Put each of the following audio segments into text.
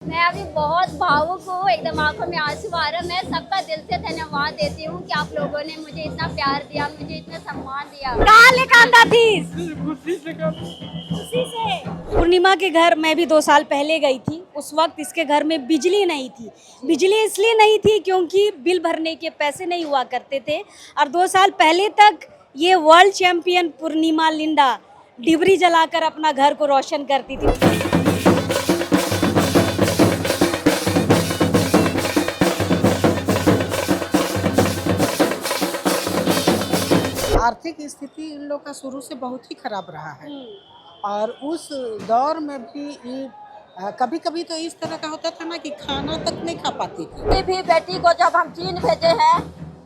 मैं अभी बहुत भावुक हूँ, एकदम आंखों में आंसू आ रहा है। मैं सबका दिल से धन्यवाद देती हूँ कि आप लोगों ने मुझे इतना प्यार दिया, मुझे इतना सम्मान दिया। कहाँ लेकर आंदा थी? खुशी से पूर्णिमा के घर मैं भी 2 साल पहले गई थी। उस वक्त इसके घर में बिजली नहीं थी। बिजली इसलिए नहीं थी क्योंकि बिल भरने के पैसे नहीं हुआ करते थे। और 2 साल पहले तक ये वर्ल्ड चैंपियन पूर्णिमा लिंडा डिबरी जलाकर अपना घर को रोशन करती थी। आर्थिक स्थिति इन लोग का शुरू से बहुत ही खराब रहा है और उस दौर में भी कभी कभी तो इस तरह का होता था ना कि खाना तक नहीं खा पाती थी। भी बेटी को जब हम चीन भेजे हैं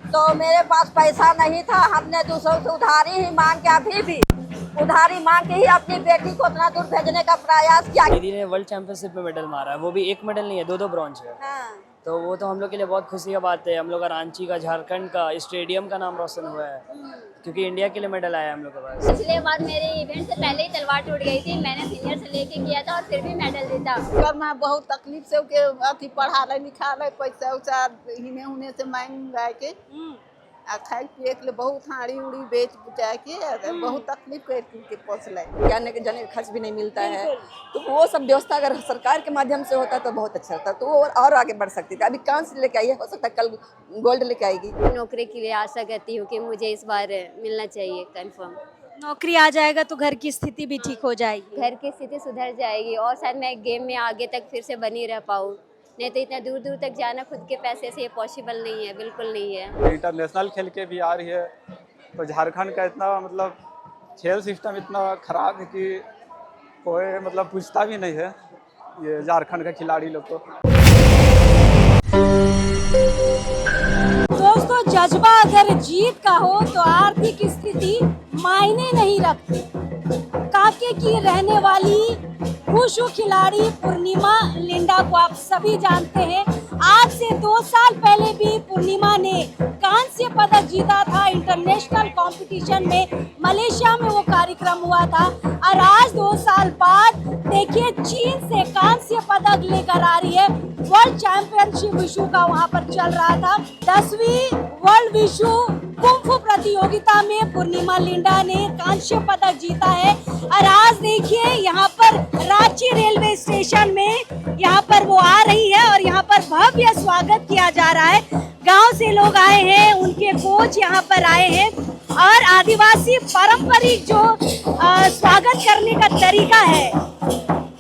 तो मेरे पास पैसा नहीं था, हमने दूसरों से उधारी ही मांग के, अभी भी उधारी मांग के ही अपनी बेटी को उतना दूर भेजने का प्रयास किया। दीदी ने वर्ल्ड चैंपियनशिप में मेडल मारा है, वो भी एक मेडल नहीं है, 2 ब्रॉन्ज है। तो वो तो हम लोग के लिए बहुत खुशी की बात है। हम लोग का रांची का, झारखंड का स्टेडियम का नाम रोशन हुआ है क्योंकि इंडिया के लिए मेडल आया हम लोग के पास। पिछले बार मेरे इवेंट से पहले ही तलवार टूट गई थी, मैंने सीनियर से लेके किया था और फिर भी मेडल जीता। सर मैं बहुत तकलीफ से के अथी पढ़ा लिखा पैसा उसा हिने हुने से मांग के खाए पिए के लिए बहुत हाड़ी उड़ी बेच बुचा के बहुत तकलीफ करके पोसल जाने के खर्च भी नहीं मिलता है, तो वो सब व्यवस्था अगर सरकार के माध्यम से होता तो बहुत अच्छा होता, तो वो और आगे बढ़ सकती थी। अभी कांस्य लेके आई है, हो सकता है कल गोल्ड लेके आएगी। नौकरी के लिए आशा करती हूँ कि मुझे इस बार मिलना चाहिए कंफर्म। नौकरी आ जाएगा तो घर की स्थिति भी ठीक हो जाएगी। घर की स्थिति सुधर जाएगी और शायद मैं गेम में आगे तक फिर से बनी रह पाऊँ। नहीं तो इतना दूर दूर तक जाना खुद के पैसे से ये पॉसिबल नहीं है, बिल्कुल नहीं है। इंटरनेशनल खेल के भी आ रही है, तो झारखंड का इतना मतलब खेल सिस्टम इतना खराब है कि कोई मतलब पूछता भी नहीं है ये झारखंड के खिलाड़ी लोग को। दोस्तों, जज्बा अगर जीत का हो तो आर्थिक स्थिति मायने नहीं रखती। काके की रहने वाली वुशु खिलाड़ी पूर्णिमा लिंडा को आप सभी जानते हैं। आज से 2 साल पहले भी पूर्णिमा ने कांस्य पदक जीता था इंटरनेशनल कंपटीशन में। मलेशिया में वो कार्यक्रम हुआ था और आज 2 साल बाद देखिए चीन से कांस्य पदक लेकर आ रही है। वर्ल्ड चैंपियनशिप विशु का वहाँ पर चल रहा था। 10वीं वर्ल्ड विशु कुंफू प्रतियोगिता में पूर्णिमा लिंडा ने कांस्य पदक जीता है। और आज देखिए यहाँ पर रांची रेलवे स्टेशन में यहाँ पर वो आ रही है और यहाँ पर भव्य स्वागत किया जा रहा है। गांव से लोग आए हैं, उनके कोच यहाँ पर आए हैं और आदिवासी पारंपरिक जो स्वागत करने का तरीका है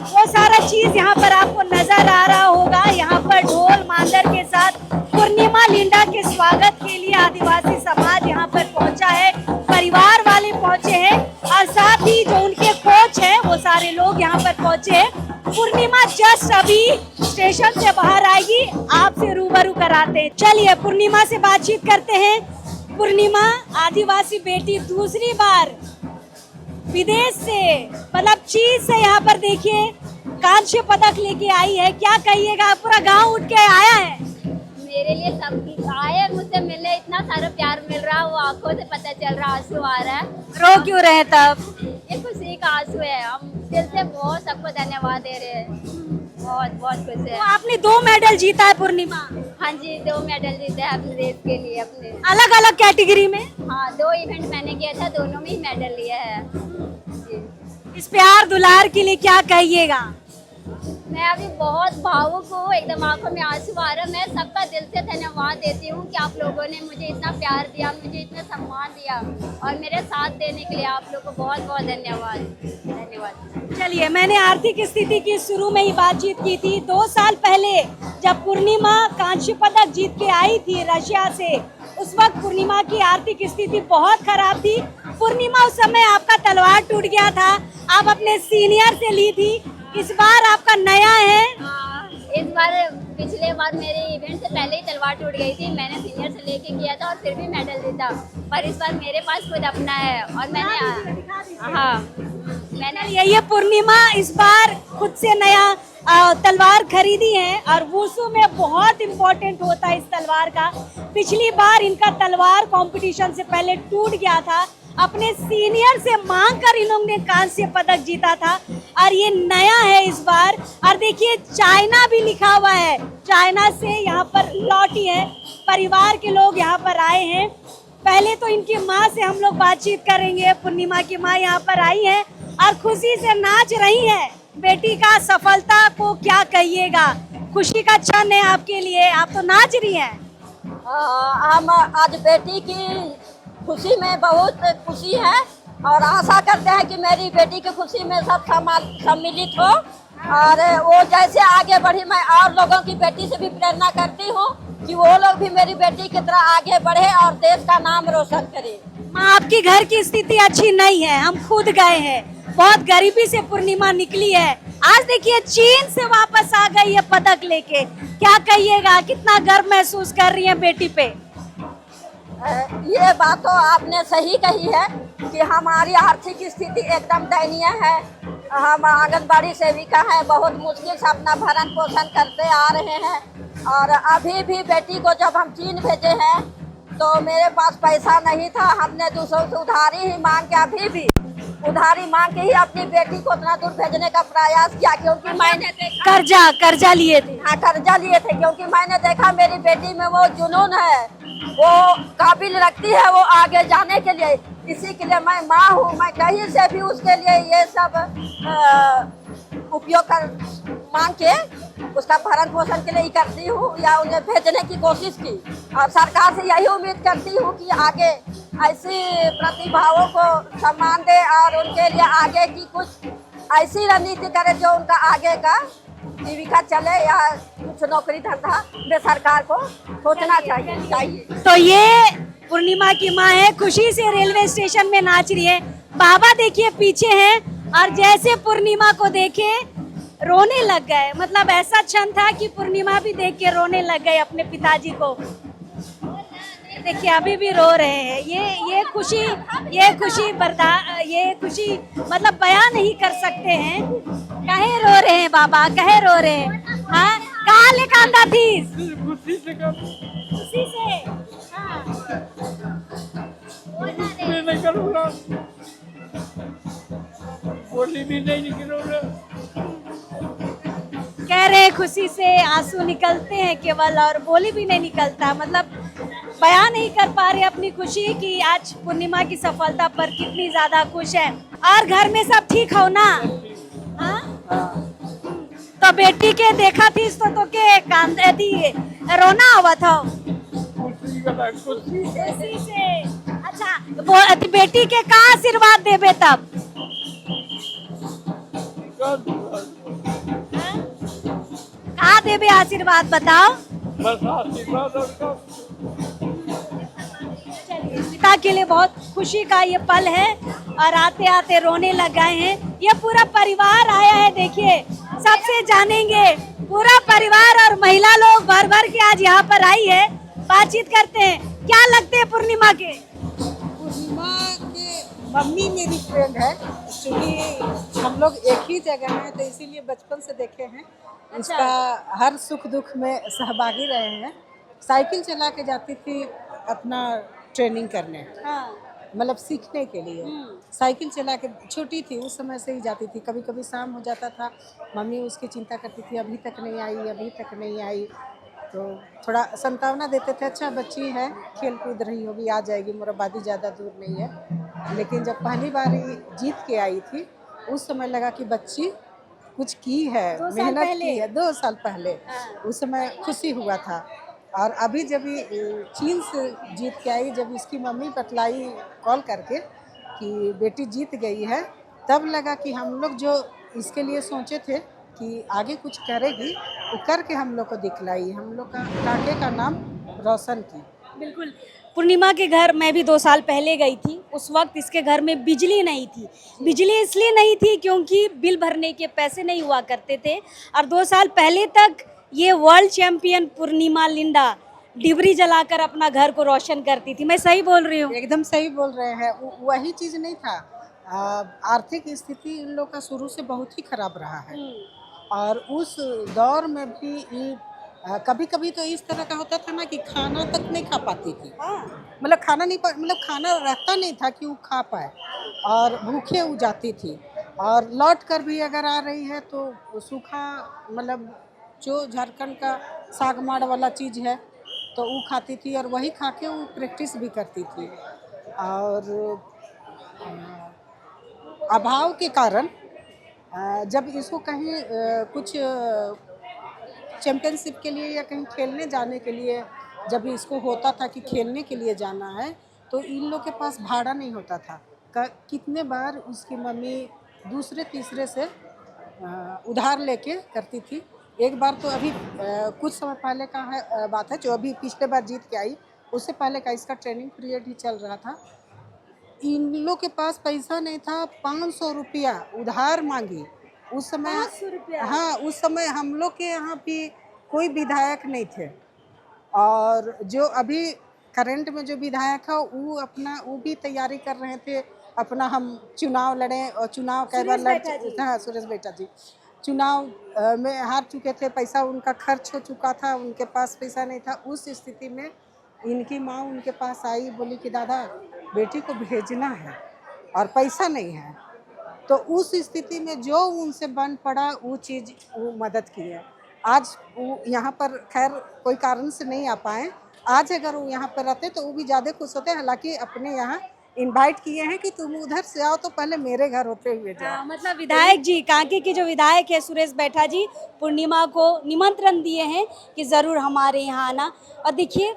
वो सारा चीज यहाँ पर आपको नजर आ रहा होगा। यहाँ पर ढोल मांदर के साथ पूर्णिमा लिंडा के स्वागत के लिए आदिवासी समाज यहाँ पर पहुँचा है, परिवार वाले पहुँचे हैं और साथ ही जो उनके कोच हैं वो सारे लोग यहाँ पर पहुँचे हैं। पूर्णिमा जस्ट अभी स्टेशन से बाहर आएगी, आपसे रूबरू कराते हैं। चलिए पूर्णिमा से बातचीत करते हैं। पूर्णिमा, आदिवासी बेटी दूसरी बार विदेश से मतलब चीन से यहाँ पर देखिए कांस्य पदक लेके आई है, क्या कहिएगा? पूरा गांव उठ के आया है। मेरे लिए सब आए, मुझसे मिलने इतना सारा प्यार मिल रहा है, वो आंखों से पता चल रहा, आंसू आ रहा है। रो क्यों रहे तब? ये खुशी का आंसू है। हम दिल से बहुत सबको धन्यवाद दे रहे हैं, बहुत बहुत खुश है। तो आपने 2 मेडल जीता है पूर्णिमा। हाँ जी, 2 मेडल जीते हैं अपने देश के लिए, अपने अलग अलग कैटेगरी में। हाँ, 2 इवेंट मैंने किया था, दोनों में ही मेडल लिया है जी। इस प्यार दुलार के लिए क्या कहिएगा? मैं अभी बहुत भावुक हूँ, एकदम आंखों में आंसू आ रहा है। मैं सबका दिल से धन्यवाद देती हूँ कि आप लोगों ने मुझे इतना प्यार दिया, मुझे इतना सम्मान दिया और मेरे साथ देने के लिए आप लोगों को बहुत बहुत धन्यवाद। धन्यवाद। चलिए, मैंने आर्थिक स्थिति की शुरू में ही बातचीत की थी। 2 साल पहले जब पूर्णिमा कांस्य पदक जीत के आई थी रशिया से, उस वक्त पूर्णिमा की आर्थिक स्थिति बहुत खराब थी। पूर्णिमा, उस समय आपका तलवार टूट गया था, आप अपने सीनियर से ली थी। इस बार आपका नया है। इस बार, पिछले बार मेरे इवेंट से पहले ही तलवार टूट गई थी, मैंने सीनियर से लेके किया था और फिर भी मेडल जीता। पर इस बार मेरे पास खुद अपना है और मैंने ये पूर्णिमा इस बार खुद से नया तलवार खरीदी है और वुशु में बहुत इम्पोर्टेंट होता है इस तलवार का। पिछली बार इनका तलवार कंपटीशन से पहले टूट गया था अपने सीनियर से मांग कर इन लोगों ने कांस्य पदक जीता था और ये नया है इस बार। और देखिए चाइना भी लिखा हुआ है, चाइना से यहाँ पर लौटी है, परिवार के लोग यहाँ पर आए हैं। पहले तो इनकी माँ से हम लोग बातचीत करेंगे। पूर्णिमा की माँ यहाँ पर आई है और खुशी से नाच रही है। बेटी का सफलता को क्या कहिएगा, खुशी का क्षण है आपके लिए, आप तो नाच रही हैं। हम आज बेटी की खुशी में बहुत खुशी है और आशा करते हैं कि मेरी बेटी की खुशी में सब सम्मिलित हो और वो जैसे आगे बढ़ी। मैं और लोगों की बेटी से भी प्रेरणा करती हूँ कि वो लोग भी मेरी बेटी की तरह आगे बढ़े और देश का नाम रोशन करे। माँ आपकी घर की स्थिति अच्छी नहीं है, हम खुद गए हैं, बहुत गरीबी से पूर्णिमा निकली है। आज देखिए चीन से वापस आ गई है पदक लेके, क्या कहिएगा, कितना गर्व महसूस कर रही है बेटी पे? ये बात तो आपने सही कही है कि हमारी आर्थिक स्थिति एकदम दयनीय है। हम आंगनबाड़ी सेविका हैं, बहुत मुश्किल से अपना भरण पोषण करते आ रहे हैं और अभी भी बेटी को जब हम चीन भेजे हैं तो मेरे पास पैसा नहीं था। हमने दूसरों से उधारी ही मांग के, अभी भी उधारी मांग के ही अपनी बेटी को उतना दूर भेजने का प्रयास किया, क्योंकि मैंने देखा कर्जा लिए थे। हाँ, कर्जा लिए थे, क्योंकि मैंने देखा मेरी बेटी में वो जुनून है, वो काबिल रखती है वो आगे जाने के लिए। इसी के लिए मैं माँ हूँ, मैं कहीं से भी उसके लिए ये सब उपयोग कर मांग के उसका भरण पोषण के लिए ही करती हूँ या उन्हें भेजने की कोशिश की। और सरकार से यही उम्मीद करती हूँ कि आगे ऐसी प्रतिभाओं को सम्मान दे और उनके लिए आगे की कुछ ऐसी रणनीति करे जो उनका आगे का जीविका चले या कुछ नौकरी धंधा में सरकार को सोचना चाहिए। तो ये पूर्णिमा की माँ है, खुशी से रेलवे स्टेशन में नाच रही है। बाबा देखिए पीछे हैं और जैसे पूर्णिमा को देखे रोने लग गए। मतलब ऐसा क्षण था कि पूर्णिमा भी देख के रोने लग गए अपने पिताजी को। देखिए अभी भी रो रहे हैं। ये खुशी ये खुशी मतलब बयान नहीं कर सकते हैं। कहे रो रहे हैं बाबा, कहे रो रहे हैं। हाँ, कहाँ ले कांदा थी? खुशी से। हाँ। बोली भी नहीं निकलोगे। कह रहे खुशी से आंसू निकलते हैं केवल और बोली भी नहीं निकलता। मतलब बयान नहीं कर पा रहे अपनी खुशी कि आज पूर्णिमा की सफलता पर कितनी ज्यादा खुश है। और घर में सब ठीक हो ना? हाँ? तो बेटी के देखा थी तो के कांदे थी, रोना हुआ था खुशी से। अच्छा, बेटी के का आशीर्वाद देवे तब? कहाँ देवे आशीर्वाद बताओ? बस आशीर्वाद। पिता के लिए बहुत खुशी का ये पल है और आते आते रोने लग गए हैं। ये पूरा परिवार आया है, देखिए सबसे जानेंगे। पूरा परिवार और महिला लोग भर भर के आज यहाँ पर आई है। बातचीत करते हैं, क्या लगते हैं पूर्णिमा के? पूर्णिमा के मम्मी मेरी फ्रेंड है, क्योंकि हम लोग एक ही जगह हैं तो इसीलिए बचपन से देखे हैं। उसका हर सुख दुख में सहभागी रहे हैं। साइकिल चला के जाती थी अपना ट्रेनिंग करने, मतलब सीखने के लिए। साइकिल चला के, छोटी थी उस समय से ही जाती थी। कभी कभी शाम हो जाता था, मम्मी उसकी चिंता करती थी अभी तक नहीं आई, अभी तक नहीं आई, तो थोड़ा संतावना देते थे, अच्छा बच्ची है खेल कूद रही होगी, आ जाएगी, मुराबादी ज़्यादा दूर नहीं है। लेकिन जब पहली बार जीत के आई थी उस समय लगा कि बच्ची कुछ की है, मेहनत की है। 2 साल पहले उस समय खुशी हुआ था। और अभी जब चीन से जीत के आई, जब इसकी मम्मी बतलाई कॉल करके कि बेटी जीत गई है, तब लगा कि हम लोग जो इसके लिए सोचे थे कि आगे कुछ करेगी, वो करके हम लोग को दिखलाई, हम लोग का काके का नाम रोशन की। बिल्कुल। पूर्णिमा के घर मैं भी 2 साल पहले गई थी। उस वक्त इसके घर में बिजली नहीं थी। बिजली इसलिए नहीं थी क्योंकि बिल भरने के पैसे नहीं हुआ करते थे। और 2 साल पहले तक ये वर्ल्ड चैंपियन पूर्णिमा लिंडा डिबरी जलाकर अपना घर को रोशन करती थी। मैं सही बोल रही हूँ? एकदम सही बोल रहे हैं। वही चीज़ नहीं था। आर्थिक स्थिति इन लोग का शुरू से बहुत ही खराब रहा है और उस दौर में भी कभी कभी तो इस तरह का होता था ना कि खाना तक नहीं खा पाती थी। मतलब खाना नहीं मतलब खाना रहता नहीं था कि वो खा पाए, और भूखे हो जाती थी। और लौट कर भी अगर आ रही है तो सूखा, मतलब जो झारखंड का साग माड़ वाला चीज़ है तो वो खाती थी, और वही खा के वो प्रैक्टिस भी करती थी। और अभाव के कारण जब इसको कहीं कुछ चैम्पियनशिप के लिए या कहीं खेलने जाने के लिए, जब इसको होता था कि खेलने के लिए जाना है, तो इन लोग के पास भाड़ा नहीं होता था। कितने बार उसकी मम्मी दूसरे तीसरे से उधार लेके करती थी। एक बार तो अभी कुछ समय पहले का है बात है, जो अभी पिछले बार जीत के आई, उससे पहले का इसका ट्रेनिंग पीरियड ही चल रहा था। इन लोग के पास पैसा नहीं था, 500 रुपया उधार मांगी उस समय। 500 रुपया? हाँ, उस समय हम लोग के यहाँ भी कोई विधायक नहीं थे, और जो अभी करंट में जो विधायक है वो भी तैयारी कर रहे थे अपना, हम चुनाव लड़ें, और चुनाव कई बार हाँ, सुरेश बेटा जी चुनाव में हार चुके थे, पैसा उनका खर्च हो चुका था, उनके पास पैसा नहीं था। उस स्थिति में इनकी माँ उनके पास आई, बोली कि दादा बेटी को भेजना है और पैसा नहीं है। तो उस स्थिति में जो उनसे बन पड़ा वो चीज़ वो मदद की है। आज वो यहाँ पर खैर कोई कारण से नहीं आ पाए, आज अगर वो यहाँ पर रहते तो वो भी ज़्यादा खुश होते। हालांकि अपने यहाँ इनवाइट किए हैं कि तुम उधर से आओ तो पहले मेरे घर होते हुए जाओ। मतलब विधायक जी, कांके के जो विधायक है सुरेश बैठा जी, पूर्णिमा को निमंत्रण दिए हैं कि ज़रूर हमारे यहाँ आना। और देखिए,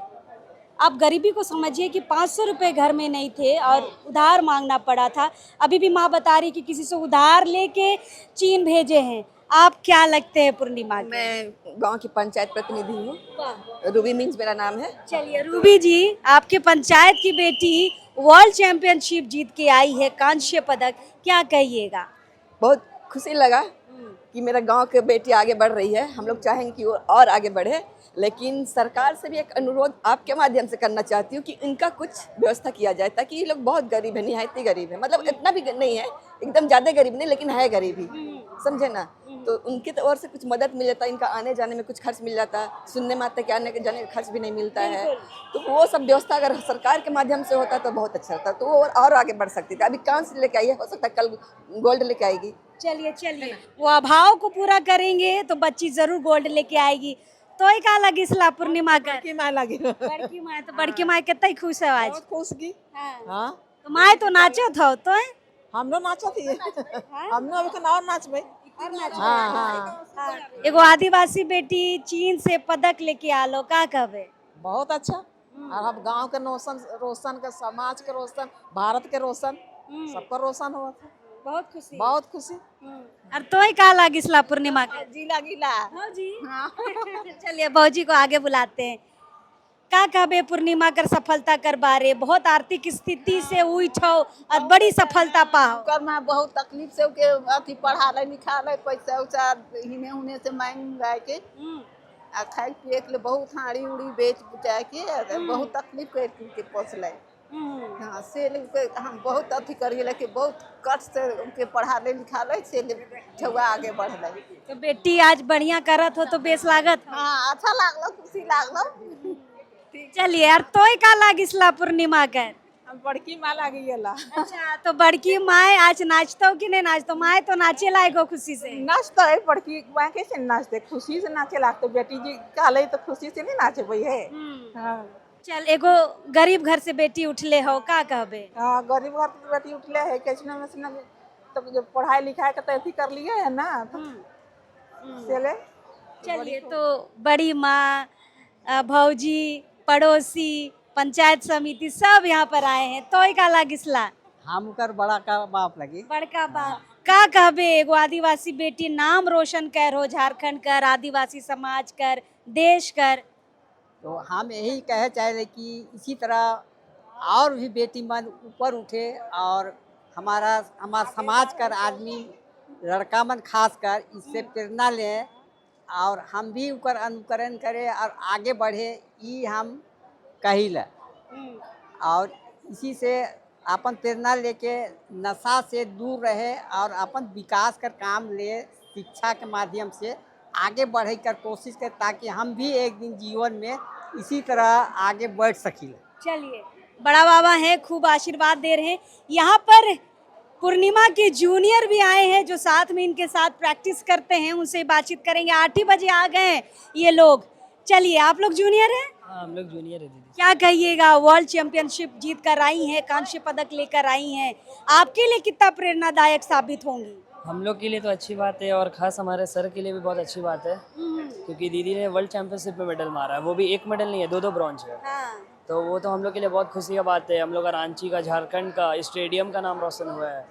आप गरीबी को समझिए कि 500 रुपये घर में नहीं थे और उधार मांगना पड़ा था। अभी भी माँ बता रही कि किसी से उधार लेके चीन भेजे हैं। आप क्या लगते हैं पूर्णिमा के? मैं गांव की पंचायत प्रतिनिधि हूँ, रूबी मीन्स मेरा नाम है। चलिए रूबी जी, आपके पंचायत की बेटी वर्ल्ड चैंपियनशिप जीत के आई है, कांस्य पदक, क्या कहिएगा? बहुत खुशी लगा कि मेरा गांव की बेटी आगे बढ़ रही है। हम लोग चाहेंगे कि वो और आगे बढ़े, लेकिन सरकार से भी एक अनुरोध आपके माध्यम से करना चाहती हूँ कि इनका कुछ व्यवस्था किया जाए, ताकि ये लोग बहुत गरीब है, निहायती गरीब है। मतलब इतना भी नहीं है, एकदम ज़्यादा गरीब नहीं, लेकिन है गरीब ही, समझे ना। तो उनकी ओर से कुछ मदद मिल जाता, इनका आने जाने में कुछ खर्च मिल जाता। सुनने में आता है कि आने के जाने का खर्च भी नहीं मिलता है, तो वो सब व्यवस्था अगर सरकार के माध्यम से होता तो बहुत अच्छा होता, तो वो और आगे बढ़ सकती थी। अभी कांस्य लेके आई है, हो सकता है कल गोल्ड लेके आएगी। चलिए, वो अभाव को पूरा करेंगे तो बच्ची जरूर गोल्ड लेके आएगी। तो एक लगी इसला पूर्णिमा कर की माँ लगी बड़की माँ, तो बड़की माँ कितना खुश है आज? बहुत खुश की। हाँ, तो माँ तो नाचो था तो है? हम लोग नाचो थी, हम लोग अभी और नाचबे। हाँ हाँ, एगो आदिवासी बेटी चीन से पदक लेके आलो, का कहबे? बहुत अच्छा। और हम गांव के रोशन के, समाज के रोशन, भारत के रोशन, सबका रोशन हुआ था। बहुत खुशी, बहुत खुशी। और तो का लगिसला पूर्णिमा का? जिला गिला। जी चलिए भौजी को आगे बुलाते हैं। का कहबे पूर्णिमा कर सफलता कर बारे? बहुत आर्थिक स्थिति से उठो और बड़ी सफलता पाओ। कर मैं बहुत तकलीफ से के अथी पढ़ाले लिखाले, पैसा उसा हिने हुने से मांग गाय के आ खाए पिए के लिए बहुत हाड़ी उड़ी बेच बुचा के बहुत तकलीफ के पोसले। हाँ, से हम बहुत अथी करिए, लेकिन बहुत कष्ट से उनके पढ़ाले लिखाले से छुआ आगे बढ़ले। तो बेटी आज बढ़िया करत हो तो बेस लागत? हाँ, अच्छा लागलो, खुशी लागलो। चलिए यार, तो का लागिसला पूर्णिमा कर? हम बड़की माँ लगी गेला। अच्छा, तो बड़की माए आज नाचतो कि नहीं नाचतो? माए तो नाचे लायक हो खुशी से। नाचता है बड़की माँ, कैसे नाचते? खुशी से नाचे लागतो। बेटी जी काले तो खुशी से नहीं नाचे भाई है। हाँ, चल, एगो गरीब घर से बेटी उठले हो, का कहबे? हाँ, गरीब घर की बेटी उठले है, कैसे में से तब जब पढ़ाई लिखाई का तैयारी कर लिए है ना, चले। चलिए, तो बड़ी माँ, भौजी, पड़ोसी, पंचायत समिति सब यहाँ पर आए हैं। तो का लागिसला? हम कर बड़ा का बाप लगी। बड़का बाप का कहबे? एगो आदिवासी बेटी नाम रोशन कर हो, झारखंड कर, आदिवासी समाज कर, देश कर। तो हम यही कहे चाह रहे कि इसी तरह और भी बेटी मन ऊपर उठे, और हमारा समाज कर आदमी लड़का मन खास कर इससे प्रेरणा लें, और हम भी ऊपर अनुकरण करें और आगे बढ़े, ये हम कहिला। और इसी से अपन प्रेरणा लेके नशा से दूर रहे और अपन विकास कर काम ले, शिक्षा के माध्यम से आगे बढ़े कर कोशिश करें ताकि हम भी एक दिन जीवन में इसी तरह आगे बढ़ सकें। चलिए, बड़ा बाबा हैं, खूब आशीर्वाद दे रहे हैं। यहाँ पर पूर्णिमा के जूनियर भी आए हैं जो साथ में इनके साथ प्रैक्टिस करते हैं, उनसे बातचीत करेंगे। 8 ही बजे आ गए हैं ये लोग। चलिए, आप लोग जूनियर हैं? हाँ, हम लोग जूनियर है दीदी। क्या कहिएगा, वर्ल्ड चैंपियनशिप जीत कर आई हैं, कांस्य पदक लेकर आई हैं, आपके लिए कितना प्रेरणादायक साबित होंगी? हम लोग के लिए तो अच्छी बात है और ख़ास हमारे सर के लिए भी बहुत अच्छी बात है, क्योंकि दीदी ने वर्ल्ड चैंपियनशिप में मेडल मारा है। वो भी एक मेडल नहीं है, 2 ब्रॉन्ज है। तो वो तो हम लोग के लिए बहुत खुशी की बात है। हम लोग का रांची का, झारखंड का स्टेडियम का नाम रोशन हुआ है,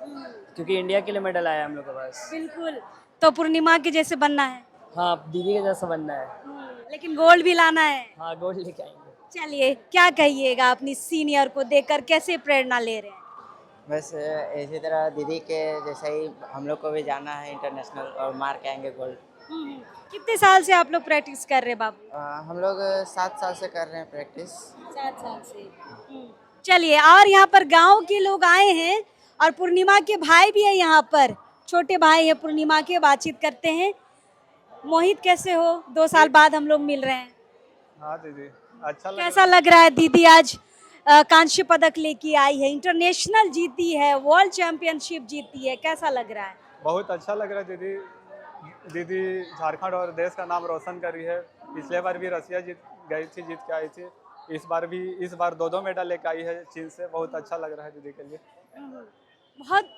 क्योंकि इंडिया के लिए मेडल आया है हम लोग के पास। बिल्कुल। तो पूर्णिमा के जैसे बनना है? हाँ, दीदी के जैसा बनना है। लेकिन गोल्ड भी लाना है। हाँ, गोल्ड लेके आएंगे। चलिए, क्या कहिएगा अपनी सीनियर को देखकर, कैसे प्रेरणा ले रहे हैं? बस इसी तरह दीदी के जैसा ही हम लोग को भी जाना है इंटरनेशनल और मार के आएंगे गोल्ड। कितने साल से आप लोग प्रैक्टिस कर रहे हैं बाबू? हम लोग 7 साल से कर रहे हैं प्रैक्टिस। 7 साल से। चलिए, और यहाँ पर गांव के लोग आए हैं और पूर्णिमा के भाई भी है यहाँ पर, छोटे भाई है पूर्णिमा के, बातचीत करते हैं। मोहित, कैसे हो? 2 साल बाद हम लोग मिल रहे हैं। हाँ दीदी, अच्छा कैसा लग रहा है? दीदी आज कांस्य पदक लेके आई है, इंटरनेशनल जीती है, वर्ल्ड चैंपियनशिप जीती है, कैसा लग रहा है? बहुत अच्छा लग रहा है दीदी। दीदी झारखंड और देश का नाम रोशन कर रही है। पिछले बार भी रसिया जीत के आई थी। इस बार 2 मेडल लेके आई है चीन से। बहुत अच्छा लग रहा है दीदी के लिए। बहुत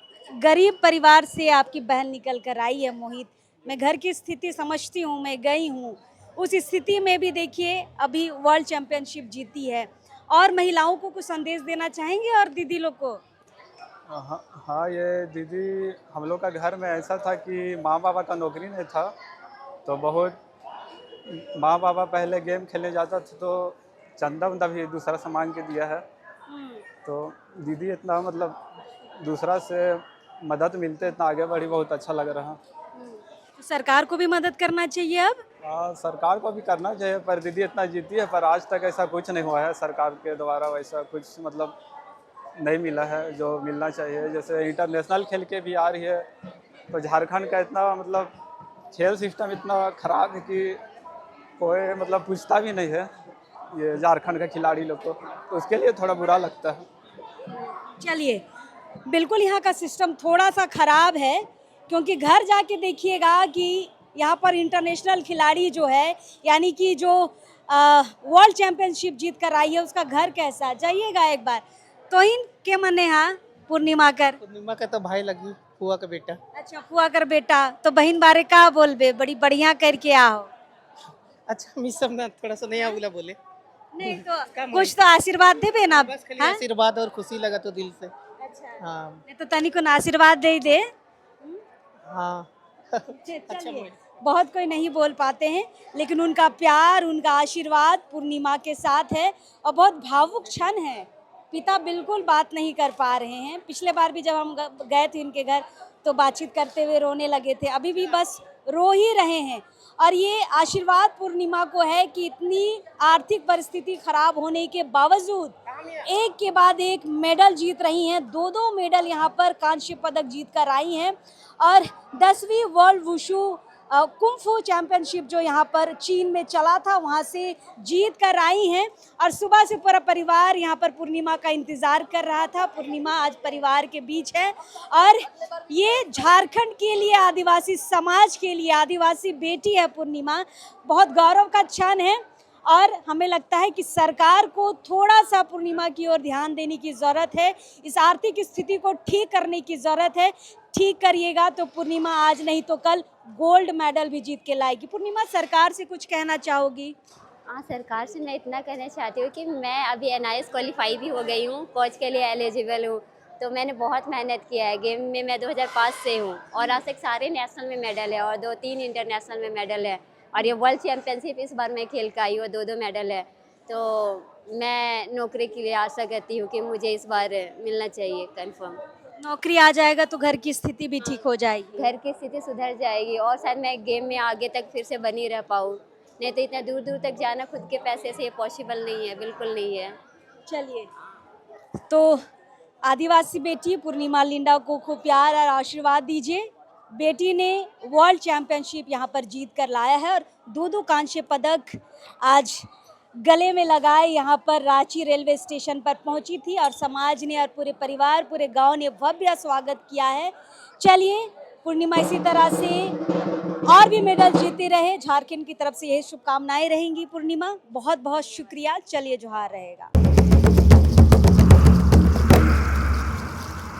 गरीब परिवार से आपकी बहन निकल कर आई है मोहित। मैं घर की स्थिति समझती हूँ, मैं गई हूँ उस स्थिति में भी। देखिए, अभी वर्ल्ड चैंपियनशिप जीती है। और महिलाओं को कुछ संदेश देना चाहेंगे और दीदी लोग को? हाँ, ये दीदी, हम लोग का घर में ऐसा था कि माँ बाबा का नौकरी नहीं था, तो बहुत माँ बाबा पहले गेम खेलने जाता था तो चंदा वंदा भी दूसरा सामान के दिया है। तो दीदी इतना मतलब दूसरा से मदद मिलते इतना आगे बढ़ी, बहुत अच्छा लग रहा। तो सरकार को भी मदद करना चाहिए अब? हाँ, सरकार को भी करना चाहिए, पर दीदी इतना जीती है, पर आज तक ऐसा कुछ नहीं हुआ है सरकार के द्वारा। वैसा कुछ मतलब नहीं मिला है जो मिलना चाहिए। जैसे इंटरनेशनल खेल के भी आ रही है, तो झारखंड का इतना मतलब खेल सिस्टम इतना ख़राब है कि कोई मतलब पूछता भी नहीं है ये झारखंड के खिलाड़ी लोग को, तो उसके लिए थोड़ा बुरा लगता है। चलिए, बिल्कुल यहाँ का सिस्टम थोड़ा सा ख़राब है, क्योंकि घर जाके देखिएगा कि यहाँ पर इंटरनेशनल खिलाड़ी जो है, यानी कि जो वर्ल्ड चैंपियनशिप जीत कर आई है, उसका घर कैसा, जाइएगा एक बार। तोहिन के मने हाँ पूर्णिमा का तो भाई लगी, फुआ का बेटा। अच्छा, फुआ कर बेटा। तो बहन बारे का बोलबे, बड़ी बढ़िया करके आओ। अच्छा, मिस सब ना थोड़ा सा नहीं आगुला बोले। नहीं तो कुछ तो आशीर्वाद देबे ना। बस खाली आशीर्वाद और खुशी लगा तो दिल से। अच्छा, हाँ। नहीं तो तनी को आशीर्वाद दे। हाँ। चलिए, बहुत कोई नहीं बोल पाते हैं, लेकिन उनका प्यार, उनका आशीर्वाद पूर्णिमा के साथ है और बहुत भावुक क्षण है। पिता बिल्कुल बात नहीं कर पा रहे हैं। पिछले बार भी जब हम गए थे इनके घर तो बातचीत करते हुए रोने लगे थे, अभी भी बस रो ही रहे हैं। और ये आशीर्वाद पूर्णिमा को है कि इतनी आर्थिक परिस्थिति खराब होने के बावजूद एक के बाद एक मेडल जीत रही हैं। 2 मेडल यहाँ पर कांस्य पदक जीत कर आई हैं और 10वीं वर्ल्ड वुशु कुंफू चैंपियनशिप जो यहाँ पर चीन में चला था, वहाँ से जीत कर आई हैं। और सुबह से पूरा परिवार यहाँ पर पूर्णिमा का इंतज़ार कर रहा था। पूर्णिमा आज परिवार के बीच है और ये झारखंड के लिए, आदिवासी समाज के लिए, आदिवासी बेटी है पूर्णिमा। बहुत गौरव का क्षण है और हमें लगता है कि सरकार को थोड़ा सा पूर्णिमा की ओर ध्यान देने की ज़रूरत है। इस आर्थिक स्थिति को ठीक करने की ज़रूरत है। ठीक करिएगा तो पूर्णिमा आज नहीं तो कल गोल्ड मेडल भी जीत के लाएगी। पूर्णिमा, सरकार से कुछ कहना चाहोगी? हाँ, सरकार से मैं इतना कहना चाहती हूँ कि मैं अभी NIS क्वालिफाई भी हो गई हूँ, कोच के लिए एलिजिबल हूँ। तो मैंने बहुत मेहनत किया है। गेम में मैं 2005 से हूँ और आज तक सारे नेशनल में मेडल है और 2-3 इंटरनेशनल में मेडल है। और ये वर्ल्ड चैम्पियनशिप इस बार मैं खेल कर आई हूँ, 2 मेडल है। तो मैं नौकरी के लिए आशा करती हूँ कि मुझे इस बार मिलना चाहिए कंफर्म। नौकरी आ जाएगा तो घर की स्थिति भी ठीक हो जाएगी। घर की स्थिति सुधर जाएगी और शायद मैं गेम में आगे तक फिर से बनी रह पाऊँ। नहीं तो इतना दूर दूर तक जाना खुद के पैसे से पॉसिबल नहीं है, बिल्कुल नहीं है। चलिए, तो आदिवासी बेटी पूर्णिमा लिंडा को खूब प्यार और आशीर्वाद दीजिए। बेटी ने वर्ल्ड चैंपियनशिप यहाँ पर जीत कर लाया है और 2 कांस्य पदक आज गले में लगाए यहाँ पर रांची रेलवे स्टेशन पर पहुंची थी और समाज ने और पूरे परिवार पूरे गांव ने भव्य स्वागत किया है। चलिए पूर्णिमा इसी तरह से और भी मेडल जीते रहे, झारखंड की तरफ से यही शुभकामनाएं रहेंगी। पूर्णिमा बहुत बहुत शुक्रिया, चलिए जोहार रहेगा।